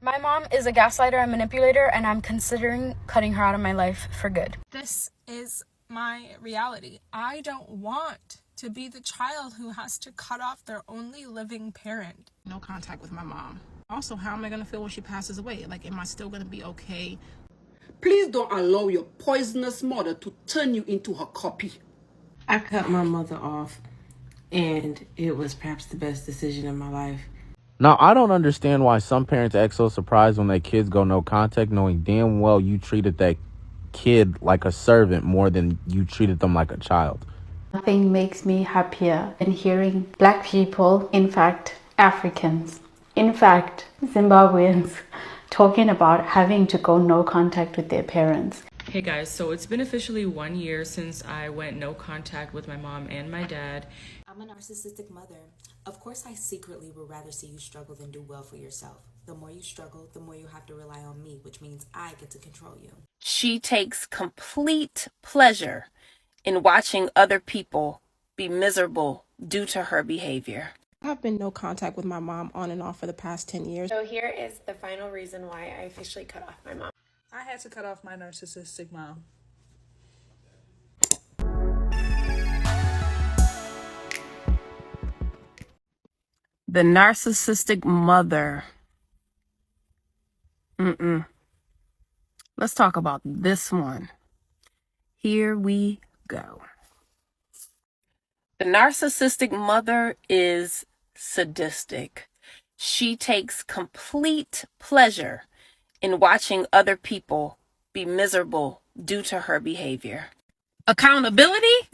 My mom is a gaslighter and manipulator, and I'm considering cutting her out of my life for good. This is my reality. I don't want to be the child who has to cut off their only living parent. No contact with my mom. Also, how am I going to feel when she passes away? Like, am I still going to be okay? Please don't allow your poisonous mother to turn you into her copy. I cut my mother off, and it was perhaps the best decision in my life. Now, I don't understand why some parents act so surprised when their kids go no contact, knowing damn well you treated that kid like a servant more than you treated them like a child. Nothing makes me happier than hearing Black people, in fact, Africans, in fact, Zimbabweans, talking about having to go no contact with their parents. Hey guys, so it's been officially 1 year since I went no contact with my mom and my dad. I'm a narcissistic mother. Of course, I secretly would rather see you struggle than do well for yourself. The more you struggle, the more you have to rely on me, which means I get to control you. She takes complete pleasure in watching other people be miserable due to her behavior. I've been no contact with my mom on and off for the past 10 years. So here is the final reason why I officially cut off my mom. I had to cut off my narcissistic mom. The narcissistic mother. Let's talk about this one. Here we go. The narcissistic mother is sadistic. She takes complete pleasure in watching other people be miserable due to her behavior. Accountability?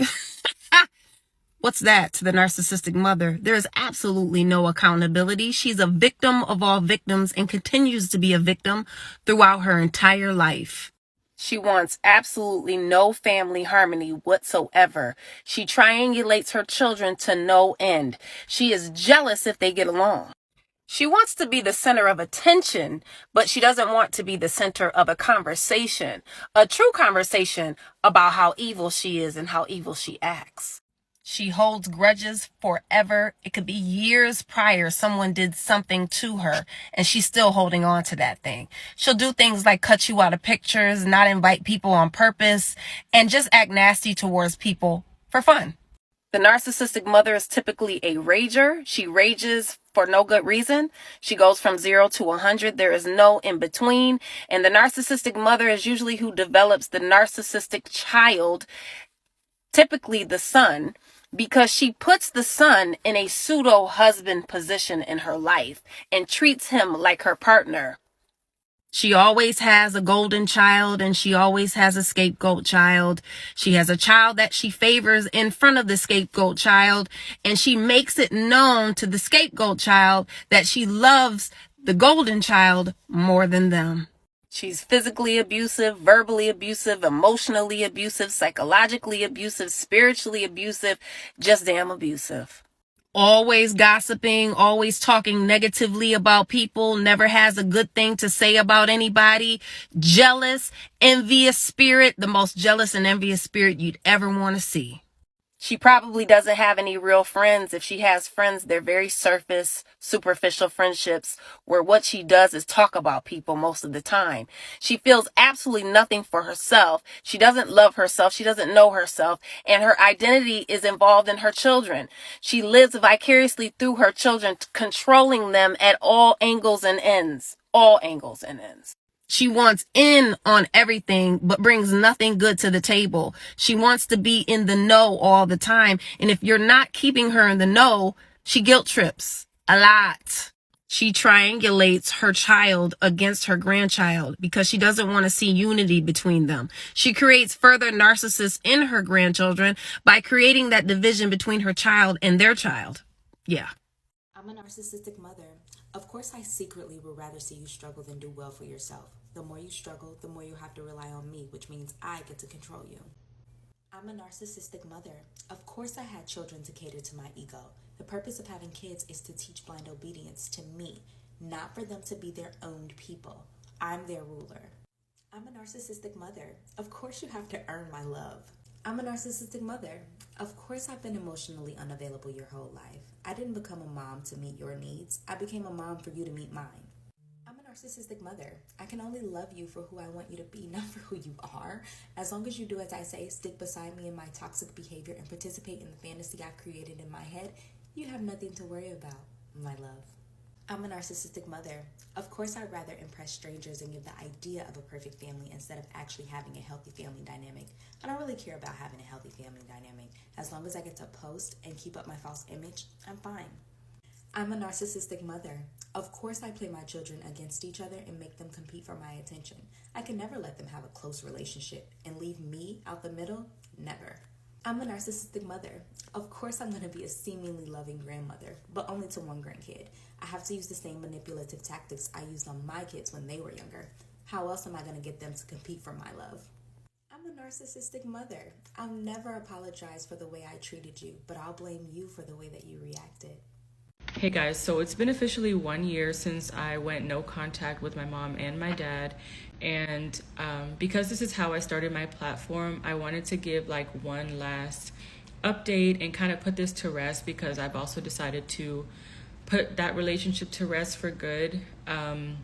What's that to the narcissistic mother? There is absolutely no accountability. She's a victim of all victims and continues to be a victim throughout her entire life. She wants absolutely no family harmony whatsoever. She triangulates her children to no end. She is jealous if they get along. She wants to be the center of attention, but she doesn't want to be the center of a conversation, a true conversation about how evil she is and how evil she acts. She holds grudges forever. It could be years prior someone did something to her, and she's still holding on to that thing. She'll do things like cut you out of pictures, not invite people on purpose, and just act nasty towards people for fun. The narcissistic mother is typically a rager. She rages for no good reason. She goes from 0 to 100. There is no in between. And the narcissistic mother is usually who develops the narcissistic child, typically the son, because she puts the son in a pseudo-husband position in her life and treats him like her partner. She always has a golden child and she always has a scapegoat child. She has a child that she favors in front of the scapegoat child, and she makes it known to the scapegoat child that she loves the golden child more than them. She's physically abusive, verbally abusive, emotionally abusive, psychologically abusive, spiritually abusive, just damn abusive. Always gossiping, always talking negatively about people, never has a good thing to say about anybody, jealous, envious spirit, the most jealous and envious spirit you'd ever want to see. She probably doesn't have any real friends. If she has friends, they're very surface, superficial friendships where what she does is talk about people most of the time. She feels absolutely nothing for herself. She doesn't love herself. She doesn't know herself. And her identity is involved in her children. She lives vicariously through her children, controlling them at all angles and ends. All angles and ends. She wants in on everything, but brings nothing good to the table. She wants to be in the know all the time. And if you're not keeping her in the know, she guilt trips a lot. She triangulates her child against her grandchild because she doesn't want to see unity between them. She creates further narcissists in her grandchildren by creating that division between her child and their child. Yeah. I'm a narcissistic mother. Of course, I secretly would rather see you struggle than do well for yourself. The more you struggle, the more you have to rely on me, which means I get to control you. I'm a narcissistic mother. Of course, I had children to cater to my ego. The purpose of having kids is to teach blind obedience to me, not for them to be their own people. I'm their ruler. I'm a narcissistic mother. Of course, you have to earn my love. I'm a narcissistic mother. Of course, I've been emotionally unavailable your whole life. I didn't become a mom to meet your needs. I became a mom for you to meet mine. I'm a narcissistic mother. I can only love you for who I want you to be, not for who you are. As long as you do as I say, stick beside me in my toxic behavior, and participate in the fantasy I've created in my head, you have nothing to worry about, my love. I'm a narcissistic mother. Of course, I'd rather impress strangers and give the idea of a perfect family instead of actually having a healthy family dynamic. I don't really care about having a healthy family dynamic. As long as I get to post and keep up my false image, I'm fine. I'm a narcissistic mother. Of course, I play my children against each other and make them compete for my attention. I can never let them have a close relationship and leave me out the middle. Never. I'm a narcissistic mother. Of course, I'm going to be a seemingly loving grandmother, but only to one grandkid. I have to use the same manipulative tactics I used on my kids when they were younger. How else am I going to get them to compete for my love? I'm a narcissistic mother. I'll never apologize for the way I treated you, but I'll blame you for the way that you reacted. Hey guys, so it's been officially 1 year since I went no contact with my mom and my dad, and because this is how I started my platform, I wanted to give like one last update and kind of put this to rest, because I've also decided to put that relationship to rest for good. And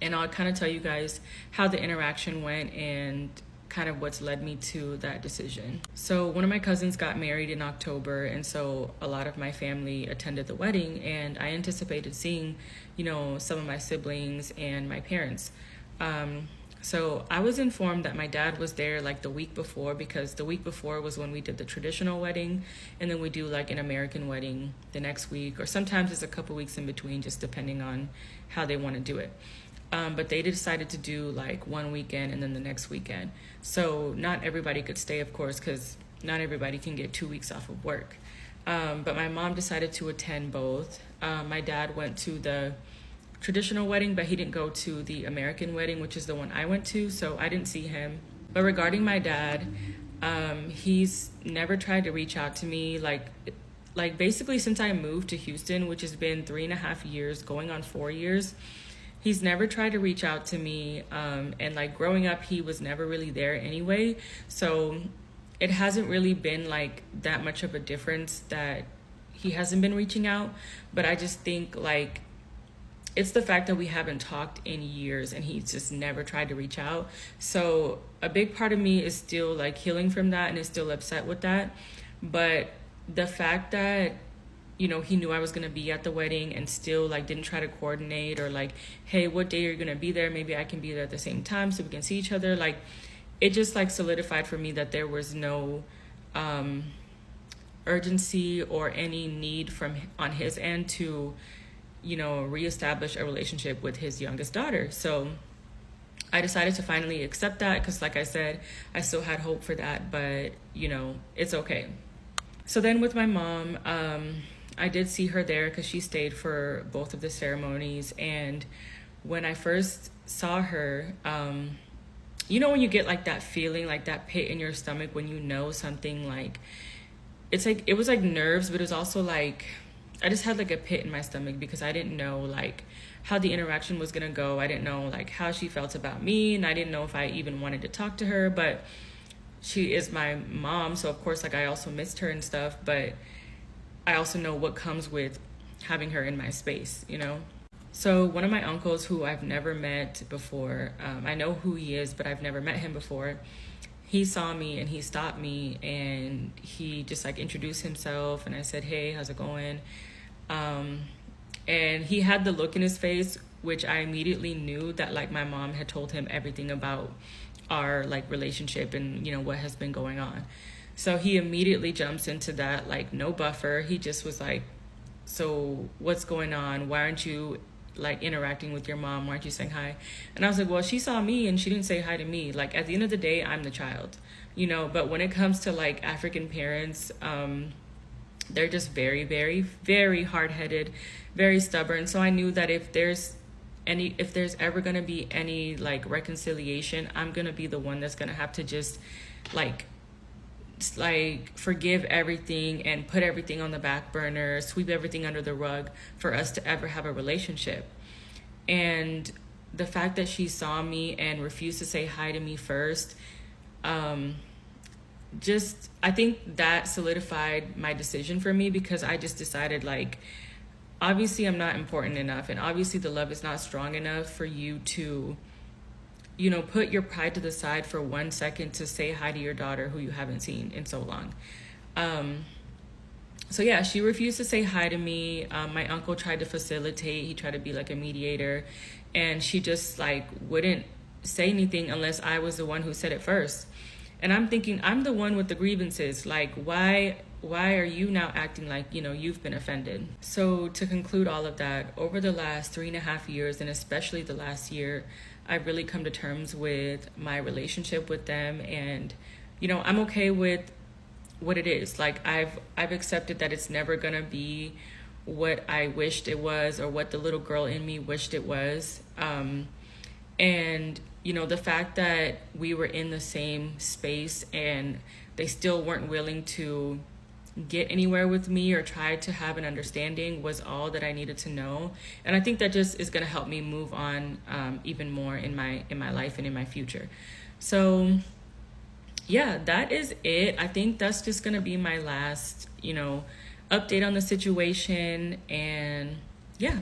I'll kind of tell you guys how the interaction went and kind of what's led me to that decision. So one of my cousins got married in October, and so a lot of my family attended the wedding, and I anticipated seeing, you know, some of my siblings and my parents. So I was informed that my dad was there like the week before, because the week before was when we did the traditional wedding, and then we do like an American wedding the next week, or sometimes it's a couple weeks in between, just depending on how they want to do it. But they decided to do like one weekend and then the next weekend. So not everybody could stay, of course, because not everybody can get 2 weeks off of work. But my mom decided to attend both. My dad went to the traditional wedding, but he didn't go to the American wedding, which is the one I went to, so I didn't see him. But regarding my dad, he's never tried to reach out to me, like basically since I moved to Houston, which has been 3.5 years, going on 4 years. He's never tried to reach out to me, and like growing up, he was never really there anyway. So it hasn't really been like that much of a difference that he hasn't been reaching out. But I just think like it's the fact that we haven't talked in years and he's just never tried to reach out. So a big part of me is still like healing from that and is still upset with that. But the fact that, you know, he knew I was going to be at the wedding and still like didn't try to coordinate or like, hey, what day are you going to be there? Maybe I can be there at the same time so we can see each other. Like, it just like solidified for me that there was no urgency or any need on his end to, you know, reestablish a relationship with his youngest daughter. So I decided to finally accept that, because like I said, I still had hope for that, but you know, it's okay. So then with my mom, I did see her there because she stayed for both of the ceremonies. And when I first saw her, you know, when you get like that feeling, like that pit in your stomach when you know something, like it's like, it was like nerves, but it was also like, I just had like a pit in my stomach because I didn't know like how the interaction was gonna go. I didn't know like how she felt about me, and I didn't know if I even wanted to talk to her. But she is my mom, so of course like I also missed her and stuff, but I also know what comes with having her in my space, you know? So one of my uncles who I've never met before, I know who he is, but I've never met him before. He saw me and he stopped me and he just like introduced himself, and I said, hey, how's it going? And he had the look in his face, which I immediately knew that like my mom had told him everything about our like relationship and, you know, what has been going on. So he immediately jumps into that, like no buffer. He just was like, so what's going on? Why aren't you like interacting with your mom? Why aren't you saying hi? And I was like, well, she saw me and she didn't say hi to me. Like at the end of the day, I'm the child, you know? But when it comes to like African parents, they're just very, very, very hard-headed, very stubborn. So I knew that if there's ever gonna be any like reconciliation, I'm gonna be the one that's gonna have to just like forgive everything and put everything on the back burner, sweep everything under the rug for us to ever have a relationship. And the fact that she saw me and refused to say hi to me first, I think that solidified my decision for me, because I just decided like obviously I'm not important enough, and obviously the love is not strong enough for you to, you know, put your pride to the side for 1 second to say hi to your daughter who you haven't seen in so long. So yeah, she refused to say hi to me. My uncle tried to facilitate. He tried to be like a mediator, and she just like wouldn't say anything unless I was the one who said it first. And I'm thinking, I'm the one with the grievances. Like, why are you now acting like, you know, you've been offended? So to conclude all of that, over the last 3.5 years, and especially the last year, I've really come to terms with my relationship with them. And, you know, I'm okay with what it is. Like, I've accepted that it's never gonna be what I wished it was, or what the little girl in me wished it was. And you know, the fact that we were in the same space and they still weren't willing to get anywhere with me or try to have an understanding was all that I needed to know. And I think that just is going to help me move on even more in my life and in my future. So yeah, that is it. I think that's just going to be my last, you know, update on the situation. And yeah.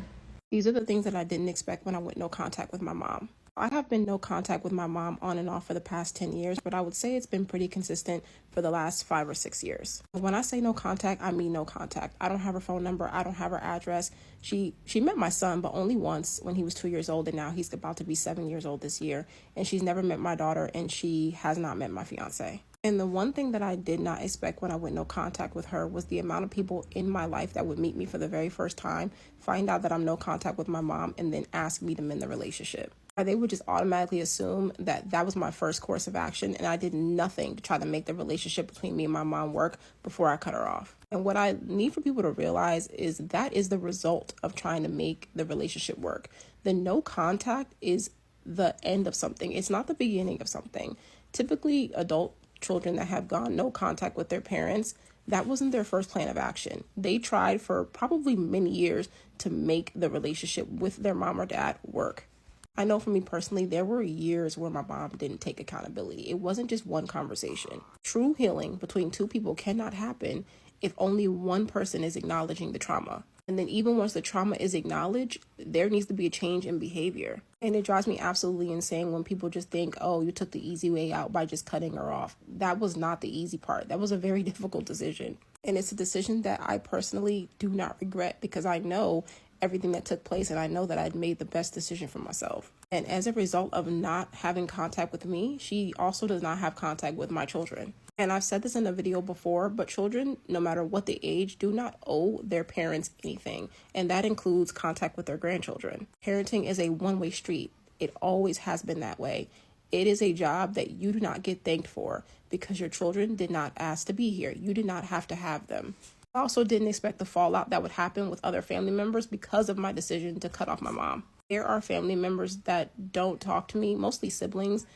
These are the things that I didn't expect when I went no contact with my mom. I have been no contact with my mom on and off for the past 10 years, but I would say it's been pretty consistent for the last 5 or 6 years. When I say no contact, I mean no contact. I don't have her phone number. I don't have her address. She met my son, but only once when he was 2 years old, and now he's about to be 7 years old this year. And she's never met my daughter, and she has not met my fiance. And the one thing that I did not expect when I went no contact with her was the amount of people in my life that would meet me for the very first time, find out that I'm no contact with my mom, and then ask me to mend the relationship. They would just automatically assume that that was my first course of action, and I did nothing to try to make the relationship between me and my mom work before I cut her off. And what I need for people to realize is that is the result of trying to make the relationship work. The no contact is the end of something. It's not the beginning of something. Typically, adult children that have gone no contact with their parents, that wasn't their first plan of action. They tried for probably many years to make the relationship with their mom or dad work. I know for me personally, there were years where my mom didn't take accountability. It wasn't just one conversation. True healing between two people cannot happen if only one person is acknowledging the trauma. And then even once the trauma is acknowledged, there needs to be a change in behavior. And it drives me absolutely insane when people just think, oh, you took the easy way out by just cutting her off. That was not the easy part. That was a very difficult decision. And it's a decision that I personally do not regret, because I know everything that took place, and I know that I'd made the best decision for myself. And as a result of not having contact with me, she also does not have contact with my children. And I've said this in a video before, but children, no matter what the age, do not owe their parents anything. And that includes contact with their grandchildren. Parenting is a one-way street. It always has been that way. It is a job that you do not get thanked for because your children did not ask to be here. You did not have to have them. I also didn't expect the fallout that would happen with other family members because of my decision to cut off my mom. There are family members that don't talk to me, mostly siblings,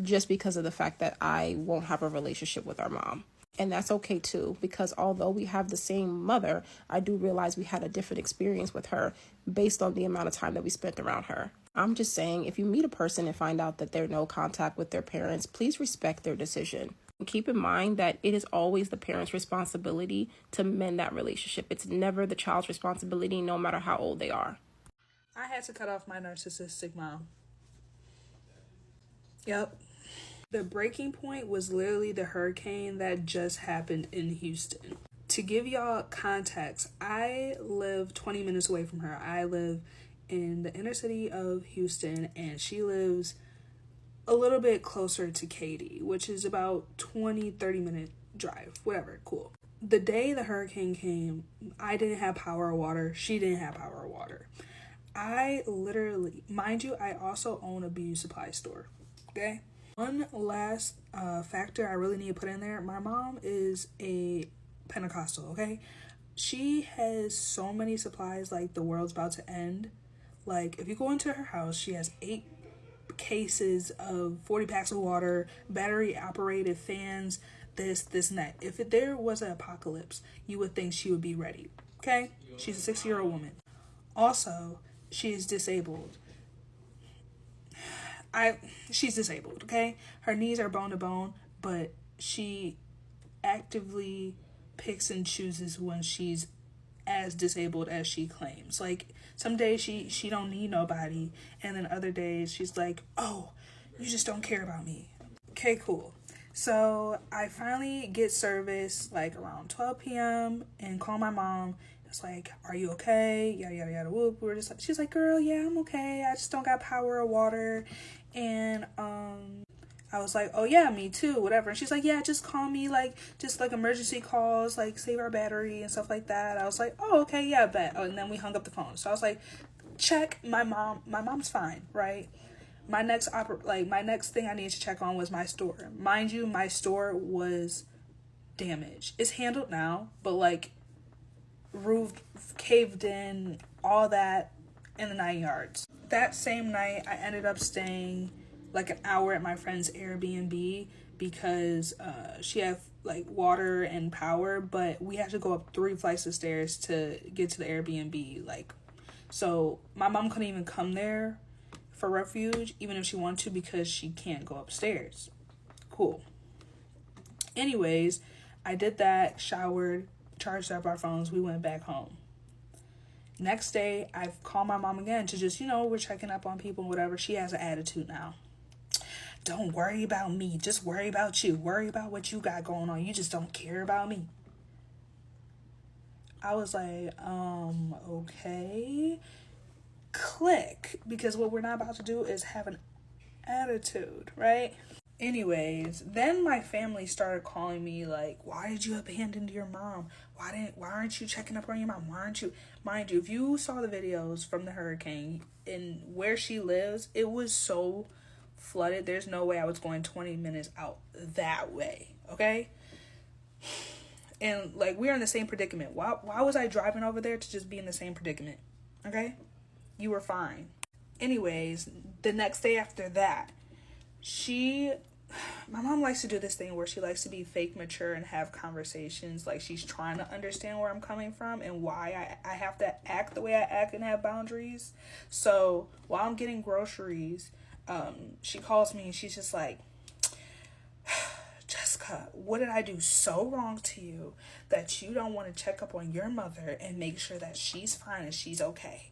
just because of the fact that I won't have a relationship with our mom. And that's okay too, because although we have the same mother, I do realize we had a different experience with her based on the amount of time that we spent around her. I'm just saying, if you meet a person and find out that they're no contact with their parents, please respect their decision. And keep in mind that it is always the parent's responsibility to mend that relationship. It's never the child's responsibility, no matter how old they are. I had to cut off my narcissistic mom. Yep. The breaking point was literally the hurricane that just happened in Houston. To give y'all context, I live 20 minutes away from her. I live in the inner city of Houston, and she lives a little bit closer to Katy, which is about 30 minute drive, whatever, cool. The day the hurricane came, I didn't have power or water. She didn't have power or water. I literally, mind you, I also own a beauty supply store, okay? One last factor I really need to put in there. My mom is a Pentecostal, okay? She has so many supplies like the world's about to end. Like, if you go into her house, she has 8 cases of 40 packs of water, battery operated fans, this and that. If there was an apocalypse, you would think she would be ready, okay? She's a 60-year-old woman. Also, she is disabled. She's disabled, okay? Her knees are bone to bone, but she actively picks and chooses when she's as disabled as she claims. Like, some days she don't need nobody, and then other days she's like, oh, you just don't care about me. Okay, cool. So I finally get service like around 12 p.m. and call my mom. It's like, are you okay? Yada yada yada whoop. We're just like, she's like, girl, yeah, I'm okay. I just don't got power or water. And I was like, oh yeah, me too, whatever. And she's like, yeah, just call me, like, just like emergency calls, like save our battery and stuff like that. I was like, oh, okay, yeah, bet. Oh, and then we hung up the phone. So I was like, check my mom's fine, right? My next thing I needed to check on was my store. Mind you, my store was damaged. It's handled now, but like roof caved in, all that in the 9 yards. That same night, I ended up staying like an hour at my friend's Airbnb because she had like water and power, but we had to go up 3 flights of stairs to get to the Airbnb. Like, so my mom couldn't even come there for refuge, even if she wanted to, because she can't go upstairs. Cool. Anyways, I did that, showered, charged up our phones, we went back home. Next day, I called my mom again to just, we're checking up on people and whatever. She has an attitude now. Don't worry about me, just worry about you. Worry about what you got going on. You just don't care about me. I was like, okay. Click, because what we're not about to do is have an attitude, right? Anyways, then my family started calling me like, why did you abandon your mom? Why aren't you checking up on your mom? Why aren't you? Mind you, if you saw the videos from the hurricane and where she lives, it was so flooded. There's no way I was going 20 minutes out that way, okay? And like, we're in the same predicament. Why was I driving over there to just be in the same predicament? Okay? You were fine. Anyways, the next day after that, my mom likes to do this thing where she likes to be fake mature and have conversations like she's trying to understand where I'm coming from and why I have to act the way I act and have boundaries. So while I'm getting groceries, she calls me and she's just like, Jessica, what did I do so wrong to you that you don't want to check up on your mother and make sure that she's fine and she's okay?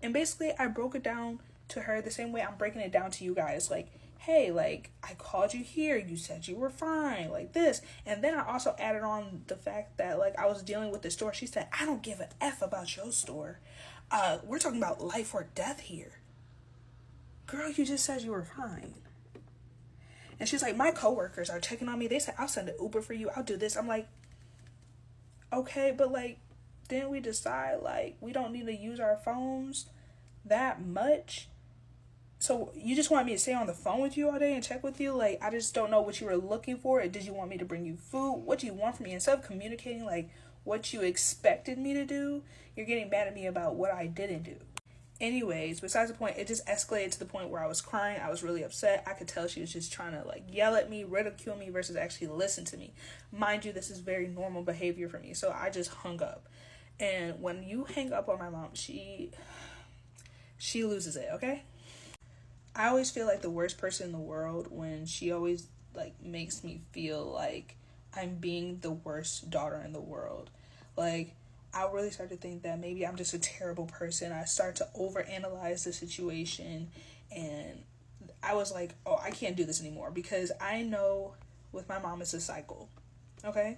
And basically, I broke it down to her the same way I'm breaking it down to you guys. Like, hey, like, I called you here. You said you were fine, like this. And then I also added on the fact that, like, I was dealing with the store. She said, I don't give a F about your store. We're talking about life or death here. Girl, you just said you were fine. And she's like, my coworkers are checking on me. They said, I'll send an Uber for you. I'll do this. I'm like, okay, but, like, didn't we decide, like, we don't need to use our phones that much? So you just want me to stay on the phone with you all day and check with you? Like, I just don't know what you were looking for. Did you want me to bring you food? What do you want from me? Instead of communicating, like, what you expected me to do, you're getting mad at me about what I didn't do. Anyways, besides the point, it just escalated to the point where I was crying. I was really upset. I could tell she was just trying to, like, yell at me, ridicule me versus actually listen to me. Mind you, this is very normal behavior for me. So I just hung up. And when you hang up on my mom, she loses it, okay? I always feel like the worst person in the world when she always, like, makes me feel like I'm being the worst daughter in the world. Like, I really start to think that maybe I'm just a terrible person. I start to overanalyze the situation, and I was like, oh, I can't do this anymore, because I know with my mom it's a cycle, okay?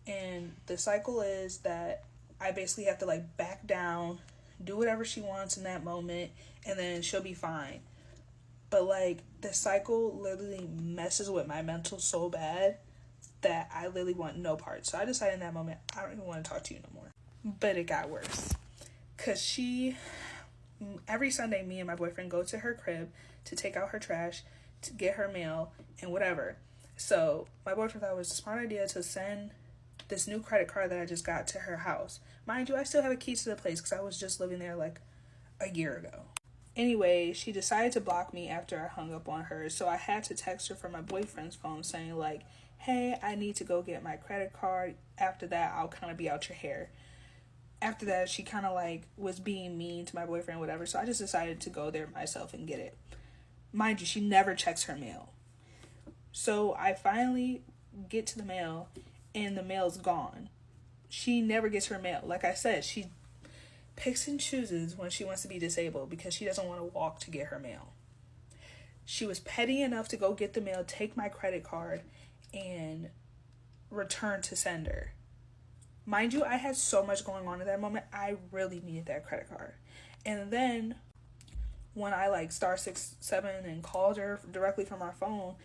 And the cycle is that I basically have to, like, back down, do whatever she wants in that moment, and then she'll be fine. But, like, the cycle literally messes with my mental so bad that I literally want no part. So I decided in that moment, I don't even want to talk to you no more. But it got worse. Because every Sunday, me and my boyfriend go to her crib to take out her trash, to get her mail, and whatever. So my boyfriend thought it was a smart idea to send this new credit card that I just got to her house. Mind you, I still have a key to the place because I was just living there like a year ago. Anyway, she decided to block me after I hung up on her, so I had to text her from my boyfriend's phone saying, like, hey, I need to go get my credit card. After that, I'll kind of be out your hair. After that, she kind of, like, was being mean to my boyfriend, whatever, so I just decided to go there myself and get it. Mind you, she never checks her mail. So I finally get to the mail, and the mail's gone. She never gets her mail. Like I said, she picks and chooses when she wants to be disabled because she doesn't want to walk to get her mail. She was petty enough to go get the mail, take my credit card, and return to sender. Mind you, I had so much going on at that moment. I really needed that credit card. And then when I like *67 and called her directly from our phone,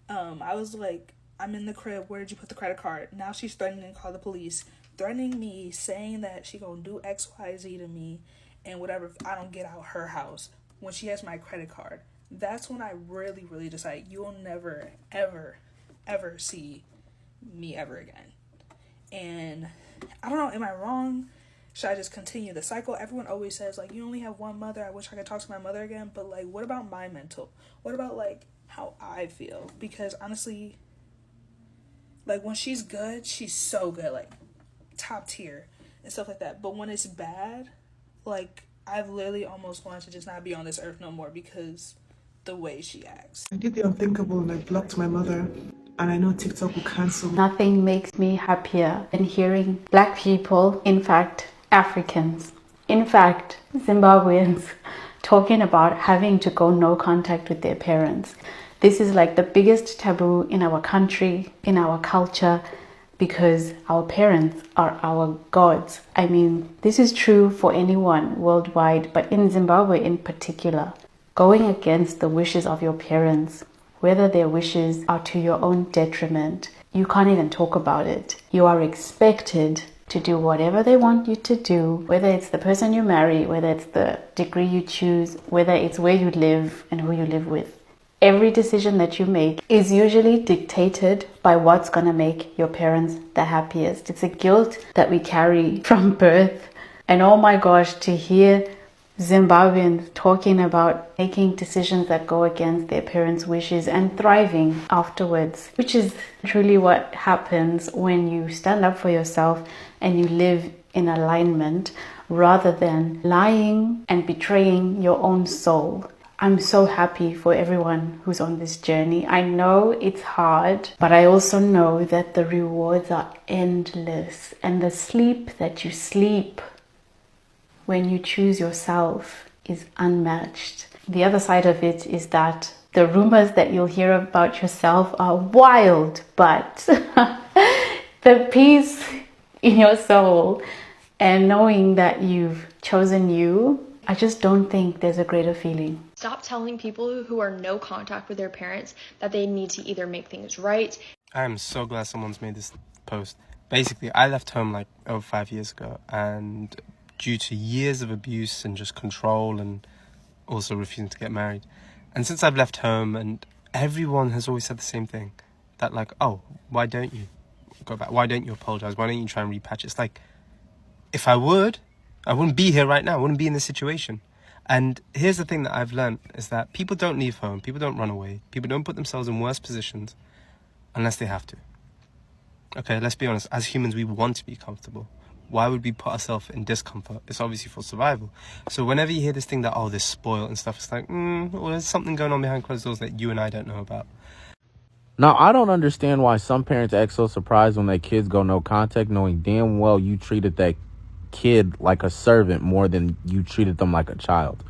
I was like, I'm in the crib. Where did you put the credit card? Now she's threatening to call the police, threatening me, saying that she gonna do XYZ to me and whatever if I don't get out her house when she has my credit card. That's when I really, really decided you will never, ever, ever see me ever again. And I don't know, am I wrong? Should I just continue the cycle? Everyone always says, like, you only have one mother. I wish I could talk to my mother again. But, like, what about my mental? What about, like, how I feel? Because, honestly, like, when she's good, she's so good. Like, top tier and stuff like that. But when it's bad, like, I've literally almost wanted to just not be on this earth no more because the way she acts. I did the unthinkable and I blocked my mother. And I know TikTok will cancel. Nothing makes me happier than hearing Black people, in fact, Africans, in fact, Zimbabweans, talking about having to go no contact with their parents. This is like the biggest taboo in our country, in our culture, because our parents are our gods. I mean, this is true for anyone worldwide, but in Zimbabwe in particular. Going against the wishes of your parents, whether their wishes are to your own detriment, you can't even talk about it. You are expected to do whatever they want you to do, whether it's the person you marry, whether it's the degree you choose, whether it's where you live and who you live with. Every decision that you make is usually dictated by what's going to make your parents the happiest. It's a guilt that we carry from birth. And oh my gosh, to hear Zimbabweans talking about making decisions that go against their parents' wishes and thriving afterwards, which is truly what happens when you stand up for yourself and you live in alignment rather than lying and betraying your own soul. I'm so happy for everyone who's on this journey. I know it's hard, but I also know that the rewards are endless, and the sleep that you sleep when you choose yourself is unmatched. The other side of it is that the rumors that you'll hear about yourself are wild, but the peace in your soul and knowing that you've chosen you, I just don't think there's a greater feeling. Stop telling people who are no contact with their parents that they need to either make things right. I'm so glad someone's made this post. Basically, I left home like over 5 years ago, and due to years of abuse and just control and also refusing to get married. And since I've left home, and everyone has always said the same thing, that like, oh, why don't you go back? Why don't you apologize? Why don't you try and repatch? It's like, if I would, I wouldn't be here right now. I wouldn't be in this situation. And here's the thing that I've learned is that people don't leave home. People don't run away. People don't put themselves in worse positions unless they have to. Okay, let's be honest. As humans, we want to be comfortable. Why would we put ourselves in discomfort? It's obviously for survival. So whenever you hear this thing that, oh, they're spoiled and stuff, it's like, well, there's something going on behind closed doors that you and I don't know about. Now, I don't understand why some parents act so surprised when their kids go no contact, knowing damn well you treated that kid like a servant more than you treated them like a child.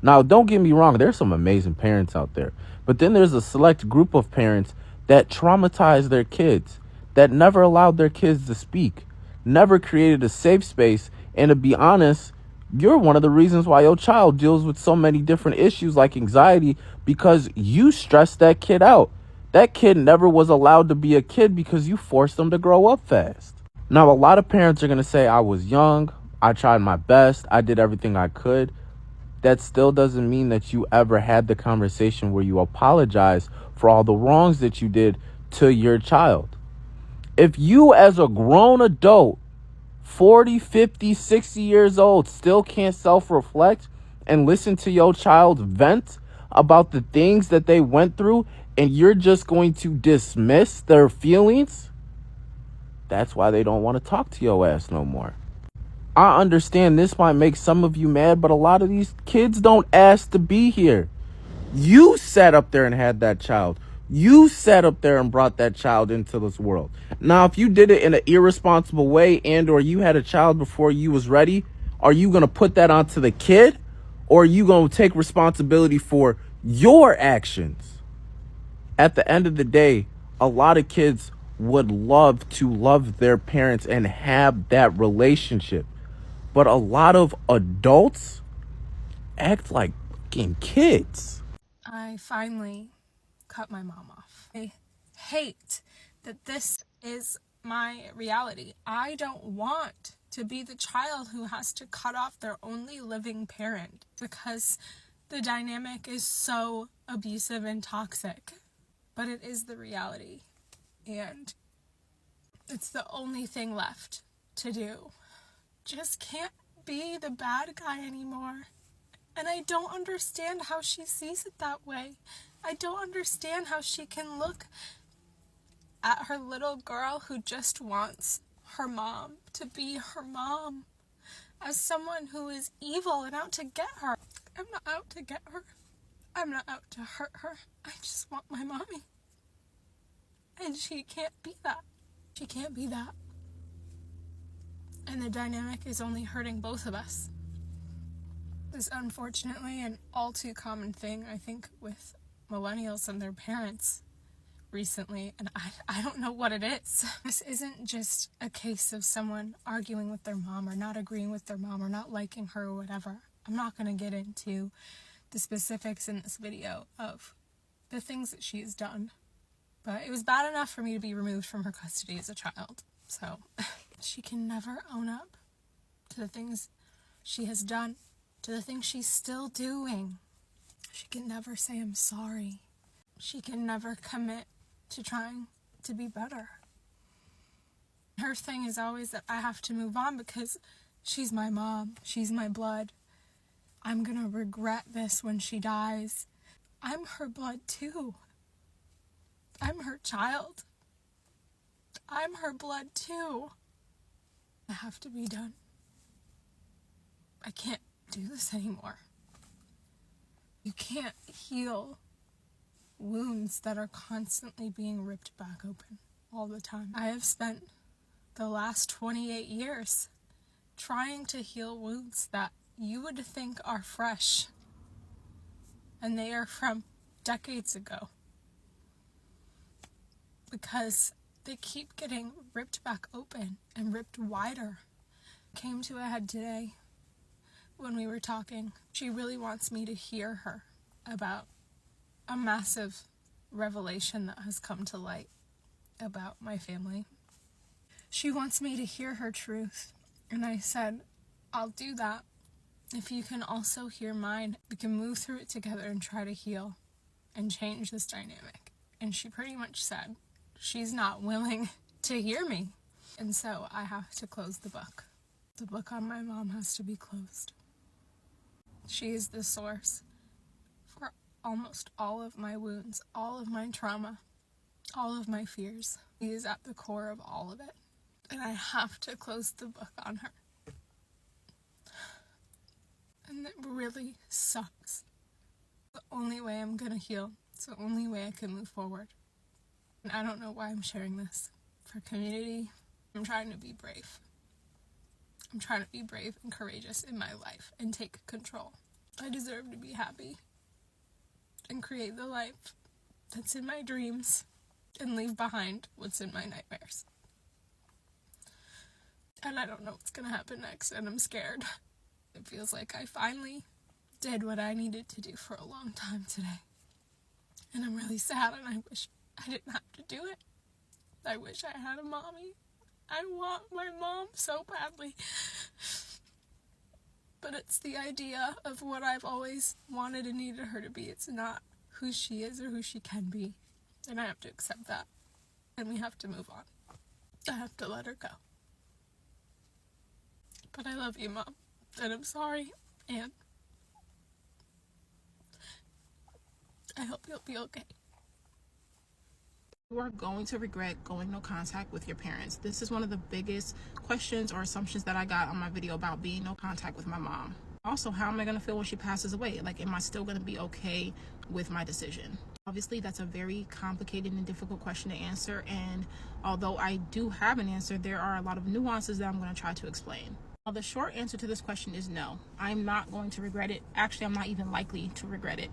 Now, don't get me wrong, there's some amazing parents out there. But then there's a select group of parents that traumatize their kids, that never allowed their kids to speak, never created a safe space. And to be honest, you're one of the reasons why your child deals with so many different issues like anxiety, because you stressed that kid out. That kid never was allowed to be a kid because you forced them to grow up fast. Now, a lot of parents are going to say, I was young, I tried my best, I did everything I could. That still doesn't mean that you ever had the conversation where you apologize for all the wrongs that you did to your child. If you as a grown adult, 40, 50, 60 years old, still can't self-reflect and listen to your child vent about the things that they went through, and you're just going to dismiss their feelings, that's why they don't want to talk to your ass no more. I understand this might make some of you mad, but a lot of these kids don't ask to be here. You sat up there and had that child. You sat up there and brought that child into this world. Now, if you did it in an irresponsible way and or you had a child before you was ready, are you going to put that onto the kid? Or are you going to take responsibility for your actions? At the end of the day, a lot of kids would love to love their parents and have that relationship. But a lot of adults act like fucking kids. I finally cut my mom off. I hate that this is my reality. I don't want to be the child who has to cut off their only living parent because the dynamic is so abusive and toxic. But it is the reality, and it's the only thing left to do. Just can't be the bad guy anymore. And I don't understand how she sees it that way. I don't understand how she can look at her little girl who just wants her mom to be her mom as someone who is evil and out to get her. I'm not out to get her. I'm not out to hurt her. I just want my mommy. And she can't be that. She can't be that. And the dynamic is only hurting both of us. This, unfortunately, an all too common thing, I think, with millennials and their parents recently, and I don't know what it is. This isn't just a case of someone arguing with their mom or not agreeing with their mom or not liking her or whatever. I'm not going to get into the specifics in this video of the things that she's done, but it was bad enough for me to be removed from her custody as a child. So she can never own up to the things she has done, to the things she's still doing. She can never say I'm sorry. She can never commit to trying to be better. Her thing is always that I have to move on because she's my mom. She's my blood. I'm gonna regret this when she dies. I'm her blood too. I'm her child. I'm her blood too. I have to be done. I can't do this anymore. You can't heal wounds that are constantly being ripped back open all the time. I have spent the last 28 years trying to heal wounds that you would think are fresh, and they are from decades ago, because they keep getting ripped back open and ripped wider. Came to a head today when we were talking. She really wants me to hear her about a massive revelation that has come to light about my family. She wants me to hear her truth, and I said, I'll do that if you can also hear mine. We can move through it together and try to heal and change this dynamic. And she pretty much said she's not willing to hear me, and so I have to close the book. The book on my mom has to be closed. She is the source for almost all of my wounds, all of my trauma, all of my fears. She is at the core of all of it, and I have to close the book on her. And it really sucks. The only way I'm gonna heal. It's the only way I can move forward. And I don't know why I'm sharing this. For community, I'm trying to be brave. I'm trying to be brave and courageous in my life and take control. I deserve to be happy and create the life that's in my dreams and leave behind what's in my nightmares. And I don't know what's gonna happen next, and I'm scared. It feels like I finally did what I needed to do for a long time today. And I'm really sad, and I wish I didn't have to do it. I wish I had a mommy. I want my mom so badly. But it's the idea of what I've always wanted and needed her to be. It's not who she is or who she can be. And I have to accept that. And we have to move on. I have to let her go. But I love you, Mom. And I'm sorry. And I hope you'll be okay. You are going to regret going no contact with your parents. This is one of the biggest questions or assumptions that I got on my video about being no contact with my mom. Also, how am I going to feel when she passes away? Like, am I still going to be okay with my decision? Obviously, that's a very complicated and difficult question to answer. And although I do have an answer, there are a lot of nuances that I'm going to try to explain. Well, the short answer to this question is no. I'm not going to regret it. Actually, I'm not even likely to regret it.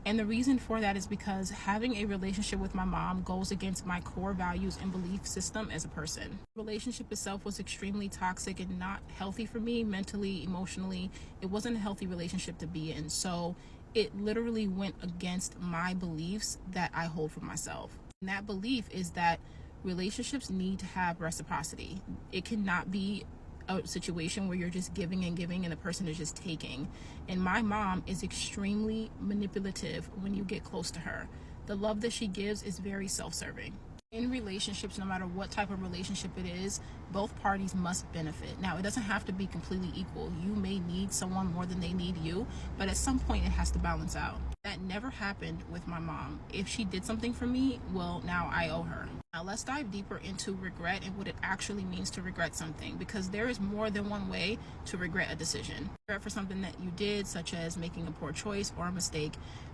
And the reason for that is because having a relationship with my mom goes against my core values and belief system as a person. The relationship itself was extremely toxic and not healthy for me mentally, emotionally. It wasn't a healthy relationship to be in. So it literally went against my beliefs that I hold for myself. And that belief is that relationships need to have reciprocity. It cannot be a situation where you're just giving and giving and the person is just taking. And my mom is extremely manipulative when you get close to her. The love that she gives is very self-serving. In relationships, no matter what type of relationship it is, both parties must benefit. Now, it doesn't have to be completely equal. You may need someone more than they need you, but at some point it has to balance out. That never happened with my mom. If she did something for me, well, now I owe her. Now, let's dive deeper into regret and what it actually means to regret something, because there is more than one way to regret a decision. Regret for something that you did, such as making a poor choice or a mistake,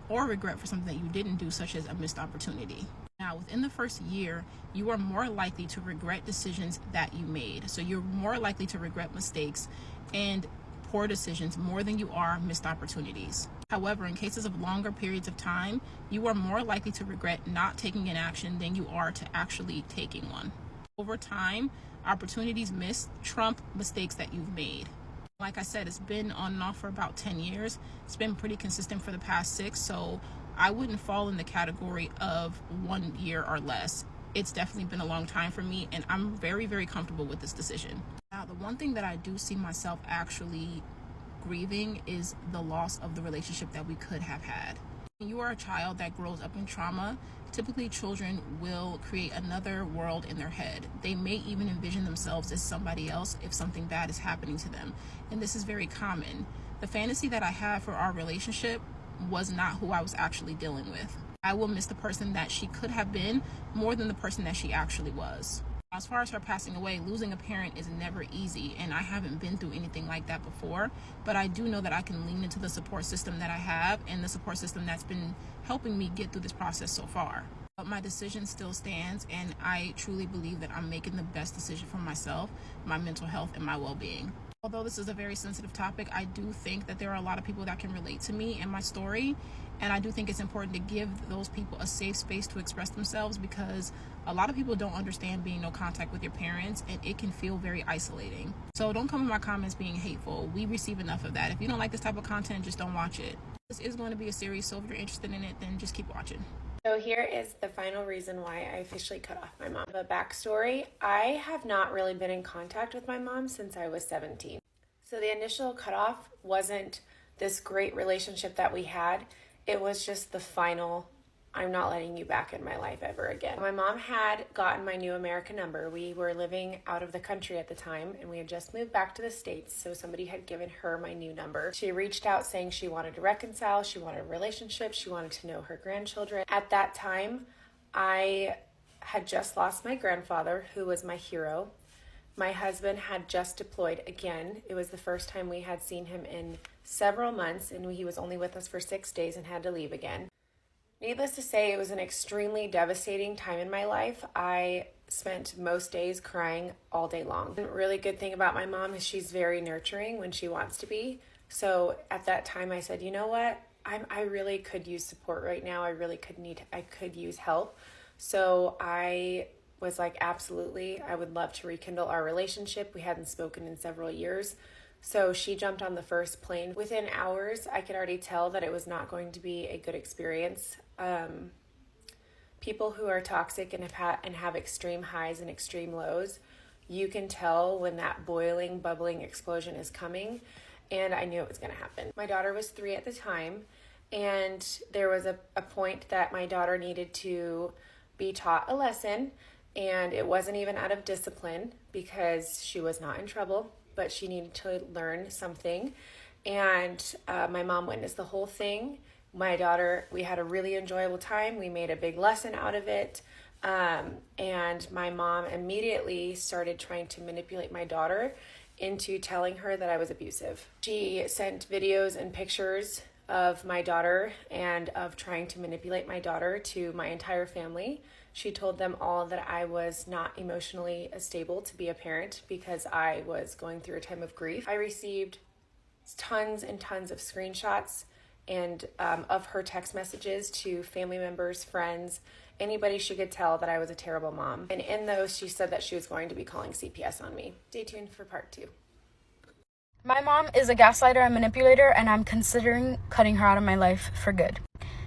or regret for something that you didn't do, such as a missed opportunity. Now, within the first year, you are more likely to regret decisions that you made. So you're more likely to regret mistakes and poor decisions more than you are missed opportunities. However, in cases of longer periods of time, you are more likely to regret not taking an action than you are to actually taking one. Over time, opportunities missed trump mistakes that you've made. Like I said, it's been on and off for about 10 years. It's been pretty consistent for the past 6, so I wouldn't fall in the category of 1 year or less. It's definitely been a long time for me, and I'm very, very comfortable with this decision. Now, the one thing that I do see myself actually grieving is the loss of the relationship that we could have had. When you are a child that grows up in trauma, typically children will create another world in their head. They may even envision themselves as somebody else if something bad is happening to them. And this is very common. The fantasy that I had for our relationship was not who I was actually dealing with. I will miss the person that she could have been more than the person that she actually was. As far as her passing away, losing a parent is never easy, and I haven't been through anything like that before, but I do know that I can lean into the support system that I have and the support system that's been helping me get through this process so far. But my decision still stands, and I truly believe that I'm making the best decision for myself, my mental health, and my well-being. Although this is a very sensitive topic, I do think that there are a lot of people that can relate to me and my story, and I do think it's important to give those people a safe space to express themselves, because a lot of people don't understand being no contact with your parents, and it can feel very isolating. So don't come in my comments being hateful. We receive enough of that. If you don't like this type of content, just don't watch it. This is going to be a series, so if you're interested in it, then just keep watching. So here is the final reason why I officially cut off my mom. The backstory: I have not really been in contact with my mom since I was 17. So the initial cutoff wasn't this great relationship that we had. It was just the final, I'm not letting you back in my life ever again. My mom had gotten my new American number. We were living out of the country at the time, and we had just moved back to the States, so somebody had given her my new number. She reached out saying she wanted to reconcile, she wanted a relationship, she wanted to know her grandchildren. At that time, I had just lost my grandfather, who was my hero. My husband had just deployed again. It was the first time we had seen him in several months, and he was only with us for 6 days and had to leave again. Needless to say, it was an extremely devastating time in my life. I spent most days crying all day long. The really good thing about my mom is she's very nurturing when she wants to be. So at that time I said, you know what? I really could use support right now. I could use help. So I was like, absolutely, I would love to rekindle our relationship. We hadn't spoken in several years. So she jumped on the first plane. Within hours, I could already tell that it was not going to be a good experience. People who are toxic and have extreme highs and extreme lows, you can tell when that boiling, bubbling explosion is coming, and I knew it was going to happen. My daughter was 3 at the time, and there was a point that my daughter needed to be taught a lesson, and it wasn't even out of discipline because she was not in trouble, but she needed to learn something. And my mom witnessed the whole thing. My daughter, we had a really enjoyable time. We made a big lesson out of it. And my mom immediately started trying to manipulate my daughter into telling her that I was abusive. She sent videos and pictures of my daughter and of trying to manipulate my daughter to my entire family. She told them all that I was not emotionally stable to be a parent because I was going through a time of grief. I received tons and tons of screenshots and of her text messages to family members, friends, anybody she could tell that I was a terrible mom. And in those, she said that she was going to be calling CPS on me. Stay tuned for part 2. My mom is a gaslighter and manipulator, and I'm considering cutting her out of my life for good.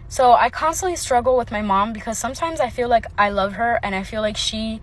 So I constantly struggle with my mom because sometimes I feel like I love her and I feel like she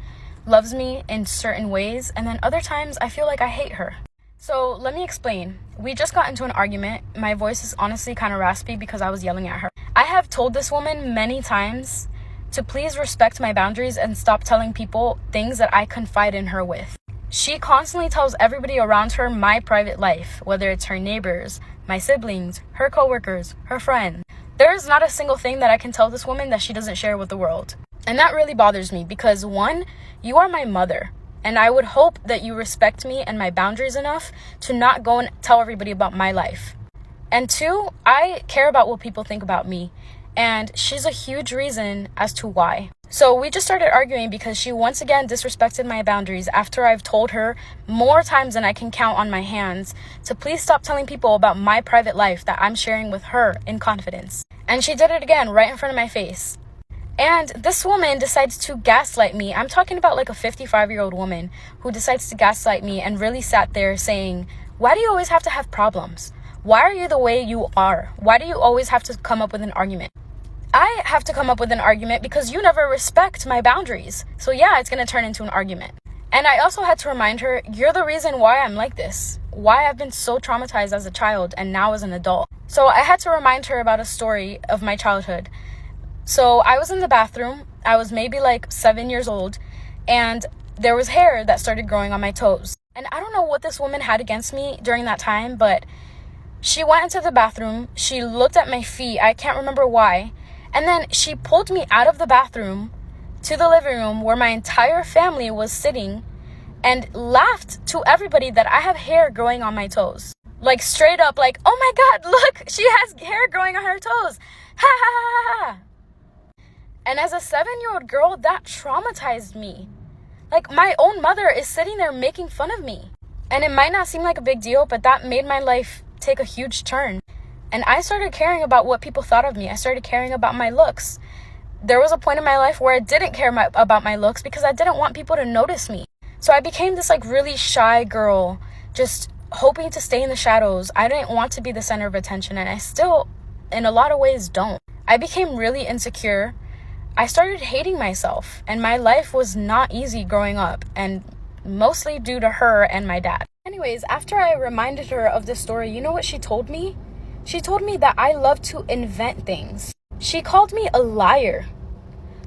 loves me in certain ways, and then other times I feel like I hate her. So let me explain. We just got into an argument. My voice is honestly kind of raspy because I was yelling at her. I have told this woman many times to please respect my boundaries and stop telling people things that I confide in her with. She constantly tells everybody around her my private life, whether it's her neighbors, my siblings, her coworkers, her friends. There is not a single thing that I can tell this woman that she doesn't share with the world. And that really bothers me because 1, you are my mother. And I would hope that you respect me and my boundaries enough to not go and tell everybody about my life. And 2, I care about what people think about me. And she's a huge reason as to why. So we just started arguing because she once again disrespected my boundaries after I've told her more times than I can count on my hands to please stop telling people about my private life that I'm sharing with her in confidence. And she did it again right in front of my face. And this woman decides to gaslight me. I'm talking about like a 55-year-old woman who decides to gaslight me and really sat there saying, why do you always have to have problems? Why are you the way you are? Why do you always have to come up with an argument? I have to come up with an argument because you never respect my boundaries. So yeah, it's going to turn into an argument. And I also had to remind her, you're the reason why I'm like this. Why I've been so traumatized as a child and now as an adult. So I had to remind her about a story of my childhood. So I was in the bathroom. I was maybe like 7 years old. And there was hair that started growing on my toes. And I don't know what this woman had against me during that time, but she went into the bathroom. She looked at my feet. I can't remember why. And then she pulled me out of the bathroom to the living room where my entire family was sitting and laughed to everybody that I have hair growing on my toes. Like straight up like, oh my God, look, she has hair growing on her toes. Ha ha ha ha. And as a 7-year-old girl, that traumatized me. Like my own mother is sitting there making fun of me. And it might not seem like a big deal, but that made my life take a huge turn. And I started caring about what people thought of me. I started caring about my looks. There was a point in my life where I didn't care about my looks because I didn't want people to notice me. So I became this like really shy girl, just hoping to stay in the shadows. I didn't want to be the center of attention, and I still, in a lot of ways, don't. I became really insecure. I started hating myself, and my life was not easy growing up, and mostly due to her and my dad. Anyways, after I reminded her of this story, you know what she told me? She told me that I love to invent things. She called me a liar.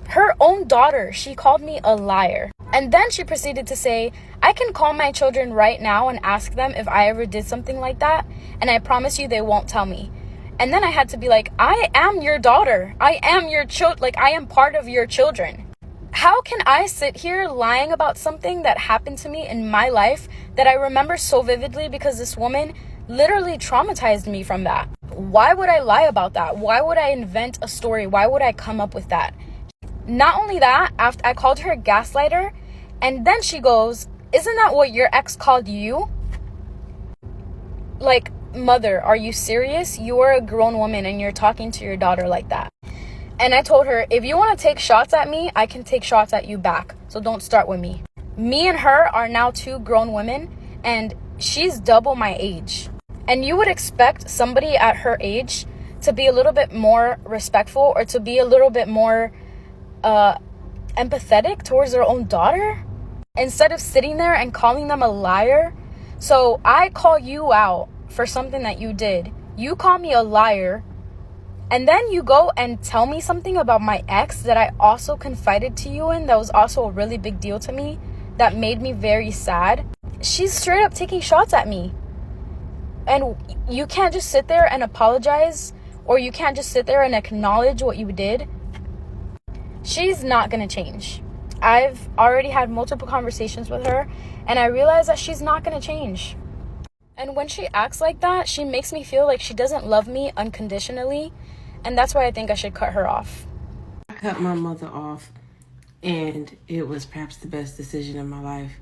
Her own daughter, she called me a liar. And then she proceeded to say, I can call my children right now and ask them if I ever did something like that, and I promise you they won't tell me. And then I had to be like, I am your daughter. I am your child. Like, I am part of your children. How can I sit here lying about something that happened to me in my life that I remember so vividly because this woman literally traumatized me from that? Why would I lie about that? Why would I invent a story? Why would I come up with that? Not only that, after I called her a gaslighter, and then she goes, isn't that what your ex called you? Like, mother, are you serious? You are a grown woman and you're talking to your daughter like that. And I told her, if you want to take shots at me, I can take shots at you back. So don't start with me. Me and her are now 2 grown women, and she's double my age. And you would expect somebody at her age to be a little bit more respectful or to be a little bit more empathetic towards their own daughter instead of sitting there and calling them a liar. So I call you out for something that you did. You call me a liar, and then you go and tell me something about my ex that I also confided to you in, that was also a really big deal to me, that made me very sad. She's straight up taking shots at me. And you can't just sit there and apologize, or you can't just sit there and acknowledge what you did. She's not gonna change. I've already had multiple conversations with her, and I realize that she's not going to change. And when she acts like that, she makes me feel like she doesn't love me unconditionally, and that's why I think I should cut her off. I cut my mother off, and it was perhaps the best decision of my life.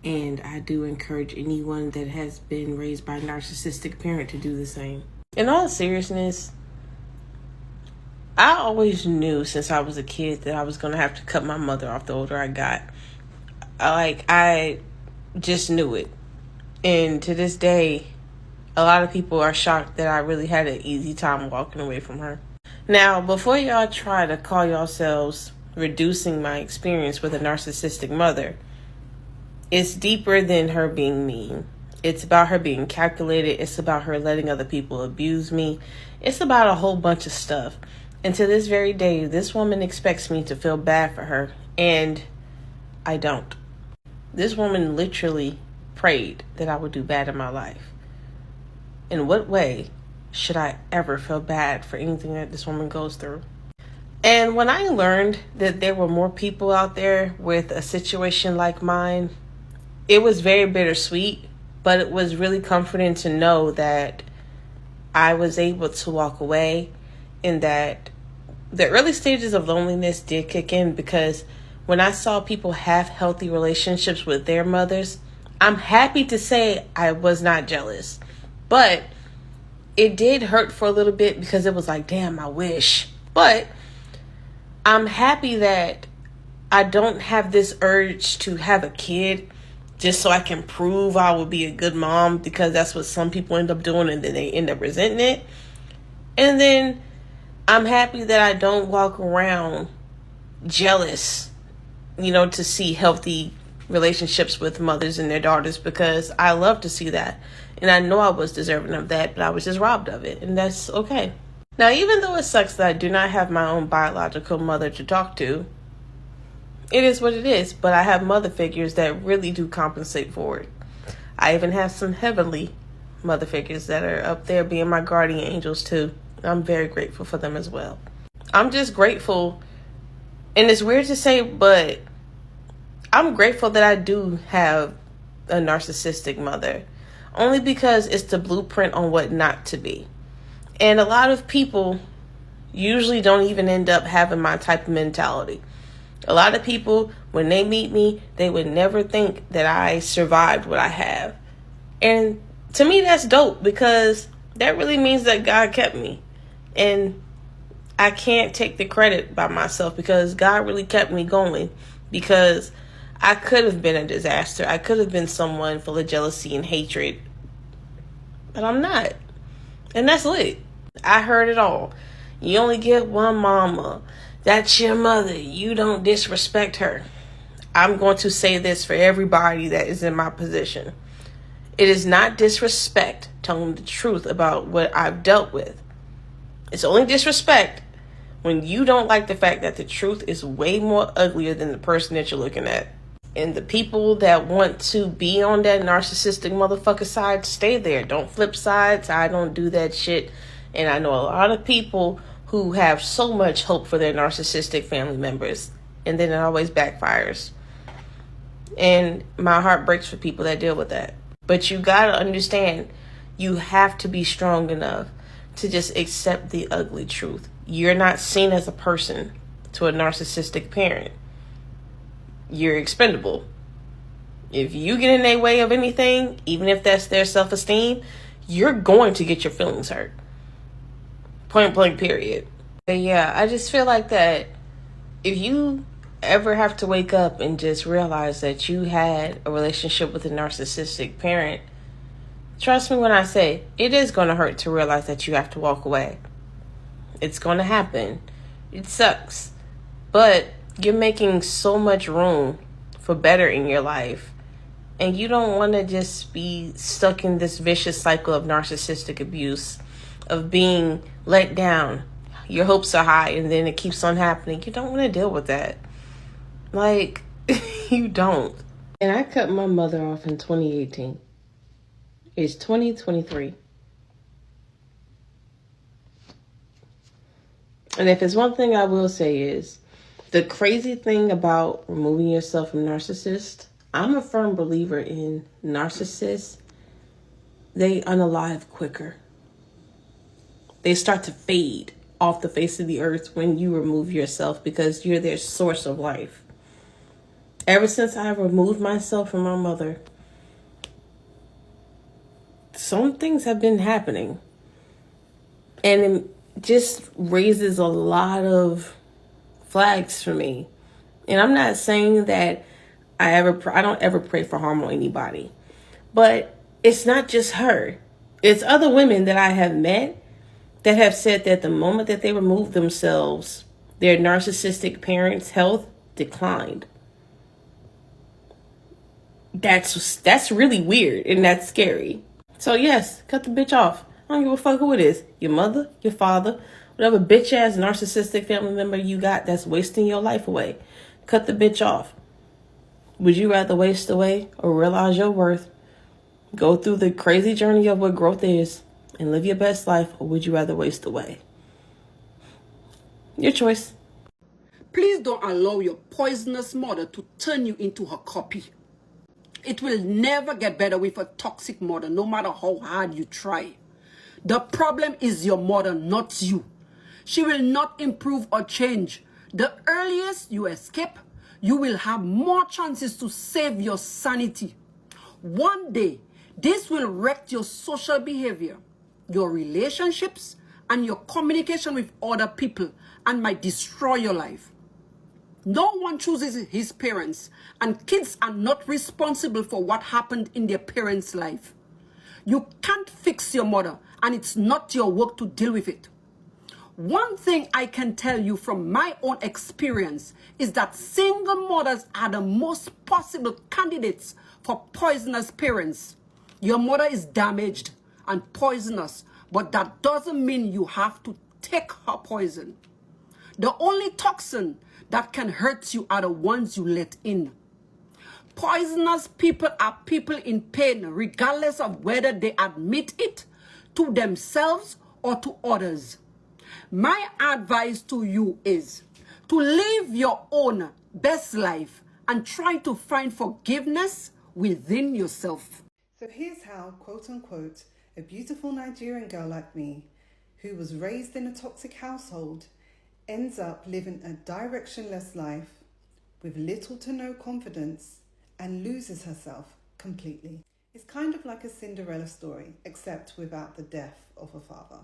And I do encourage anyone that has been raised by a narcissistic parent to do the same. In all seriousness, I always knew since I was a kid that I was going to have to cut my mother off the older I got. I just knew it. And to this day, a lot of people are shocked that I really had an easy time walking away from her. Now, before y'all try to call yourselves reducing my experience with a narcissistic mother, it's deeper than her being mean. It's about her being calculated. It's about her letting other people abuse me. It's about a whole bunch of stuff. And to this very day, this woman expects me to feel bad for her, and I don't. This woman literally prayed that I would do bad in my life. In what way should I ever feel bad for anything that this woman goes through? And when I learned that there were more people out there with a situation like mine, it was very bittersweet, but it was really comforting to know that I was able to walk away, and that the early stages of loneliness did kick in, because when I saw people have healthy relationships with their mothers, I'm happy to say I was not jealous. But it did hurt for a little bit, because it was like, damn, I wish. But I'm happy that I don't have this urge to have a kid just so I can prove I will be a good mom, because that's what some people end up doing, and then they end up resenting it. And then I'm happy that I don't walk around jealous, to see healthy relationships with mothers and their daughters, because I love to see that. And I know I was deserving of that, but I was just robbed of it, and that's okay. Now, even though it sucks that I do not have my own biological mother to talk to, it is what it is, but I have mother figures that really do compensate for it. I even have some heavenly mother figures that are up there being my guardian angels too. I'm very grateful for them as well. I'm just grateful, and it's weird to say, but I'm grateful that I do have a narcissistic mother, only because it's the blueprint on what not to be. And a lot of people usually don't even end up having my type of mentality. A lot of people, when they meet me, they would never think that I survived what I have. And to me, that's dope, because that really means that God kept me. And I can't take the credit by myself, because God really kept me going, because I could have been a disaster. I could have been someone full of jealousy and hatred, but I'm not. And that's lit. I heard it all. You only get one mama. That's your mother. You don't disrespect her. I'm going to say this for everybody that is in my position. It is not disrespect telling the truth about what I've dealt with. It's only disrespect when you don't like the fact that the truth is way more uglier than the person that you're looking at. And the people that want to be on that narcissistic motherfucker side, stay there. Don't flip sides. I don't do that shit. And I know a lot of people who have so much hope for their narcissistic family members, and then it always backfires. And my heart breaks for people that deal with that. But you gotta understand, you have to be strong enough to just accept the ugly truth. You're not seen as a person to a narcissistic parent. You're expendable. If you get in their way of anything, even if that's their self-esteem, you're going to get your feelings hurt. Point blank, period. But yeah, I just feel like that if you ever have to wake up and just realize that you had a relationship with a narcissistic parent, trust me when I say it is going to hurt to realize that you have to walk away. It's going to happen. It sucks. But you're making so much room for better in your life. And you don't want to just be stuck in this vicious cycle of narcissistic abuse, of being let down. Your hopes are high and then it keeps on happening. You don't want to deal with that. Like, you don't. And I cut my mother off in 2018. It's 2023. And if it's one thing I will say is The crazy thing about removing yourself from narcissists, I'm a firm believer in narcissists. They unalive quicker. They start to fade off the face of the earth when you remove yourself because you're their source of life. Ever since I removed myself from my mother, some things have been happening. And it just raises a lot of flags for me. And I'm not saying that I don't ever pray for harm on anybody. But it's not just her. It's other women that I have met that have said that the moment that they removed themselves, their narcissistic parents' health declined. That's really weird and that's scary. So yes, cut the bitch off. I don't give a fuck who it is. Your mother, your father, whatever bitch ass narcissistic family member you got that's wasting your life away. Cut the bitch off. Would you rather waste away or realize your worth? Go through the crazy journey of what growth is and live your best life, or would you rather waste away? Your choice. Please don't allow your poisonous mother to turn you into her copy. It will never get better with a toxic mother, no matter how hard you try. The problem is your mother, not you. She will not improve or change. The earliest you escape, you will have more chances to save your sanity. One day, this will wreck your social behavior, your relationships, and your communication with other people, and might destroy your life. No one chooses his parents, and kids are not responsible for what happened in their parents' life. You can't fix your mother, and it's not your work to deal with it. One thing I can tell you from my own experience is that single mothers are the most possible candidates for poisonous parents. Your mother is damaged and poisonous, but that doesn't mean you have to take her poison. The only toxin that can hurt you are the ones you let in. Poisonous people are people in pain, regardless of whether they admit it to themselves or to others. My advice to you is to live your own best life and try to find forgiveness within yourself. So here's how, quote unquote, a beautiful Nigerian girl like me, who was raised in a toxic household, ends up living a directionless life with little to no confidence and loses herself completely. It's kind of like a Cinderella story, except without the death of her father.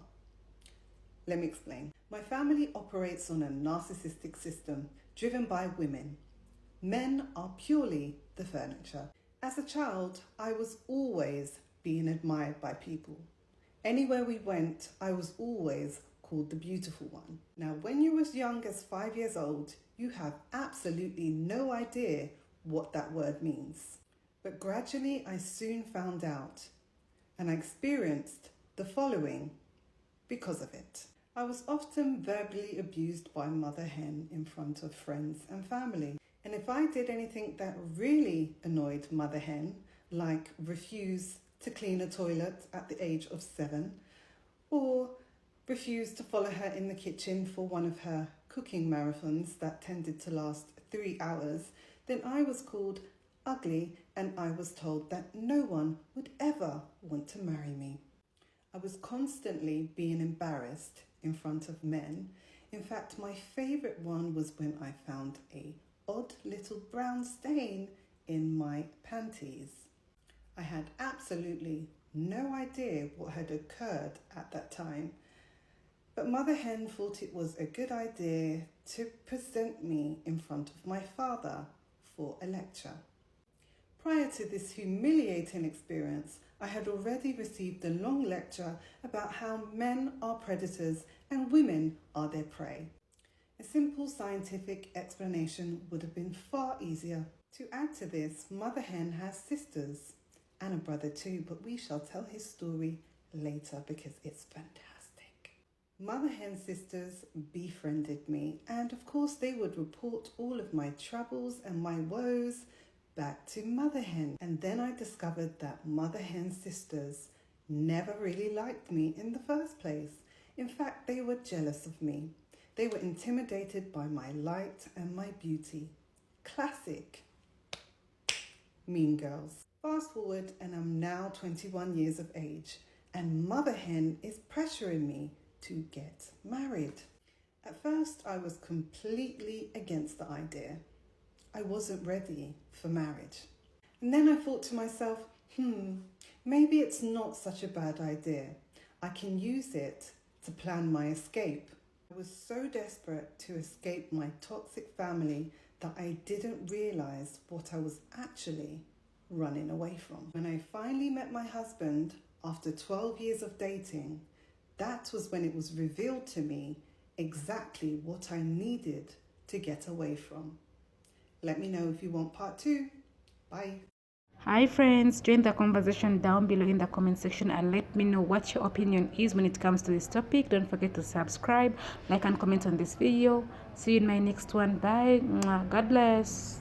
Let me explain. My family operates on a narcissistic system driven by women. Men are purely the furniture. As a child, I was always being admired by people. Anywhere we went, I was always called the beautiful one. Now, when you're as young as 5 years old, you have absolutely no idea what that word means. But gradually, I soon found out, and I experienced the following because of it. I was often verbally abused by Mother Hen in front of friends and family. And if I did anything that really annoyed Mother Hen, like refuse to clean a toilet at the age of 7, or refuse to follow her in the kitchen for one of her cooking marathons that tended to last 3 hours, then I was called ugly and I was told that no one would ever want to marry me. I was constantly being embarrassed in front of men. In fact, my favourite one was when I found a odd little brown stain in my panties. I had absolutely no idea what had occurred at that time, but Mother Hen thought it was a good idea to present me in front of my father for a lecture. Prior to this humiliating experience, I had already received a long lecture about how men are predators and women are their prey. A simple scientific explanation would have been far easier. To add to this, Mother Hen has sisters and a brother too, but we shall tell his story later because it's fantastic. Mother Hen's sisters befriended me, and of course they would report all of my troubles and my woes back to Mother Hen. And then I discovered that Mother Hen's sisters never really liked me in the first place. In fact, they were jealous of me. They were intimidated by my light and my beauty. Classic. Mean Girls. Fast forward and I'm now 21 years of age and Mother Hen is pressuring me to get married. At first I was completely against the idea. I wasn't ready for marriage. And then I thought to myself, maybe it's not such a bad idea. I can use it to plan my escape. I was so desperate to escape my toxic family that I didn't realize what I was actually running away from. When I finally met my husband after 12 years of dating, that was when it was revealed to me exactly what I needed to get away from. Let me know if you want part 2. Bye. Hi friends, join the conversation down below in the comment section and let me know what your opinion is when it comes to this topic. Don't forget to subscribe, like and comment on this video. See you in my next one. Bye. God bless.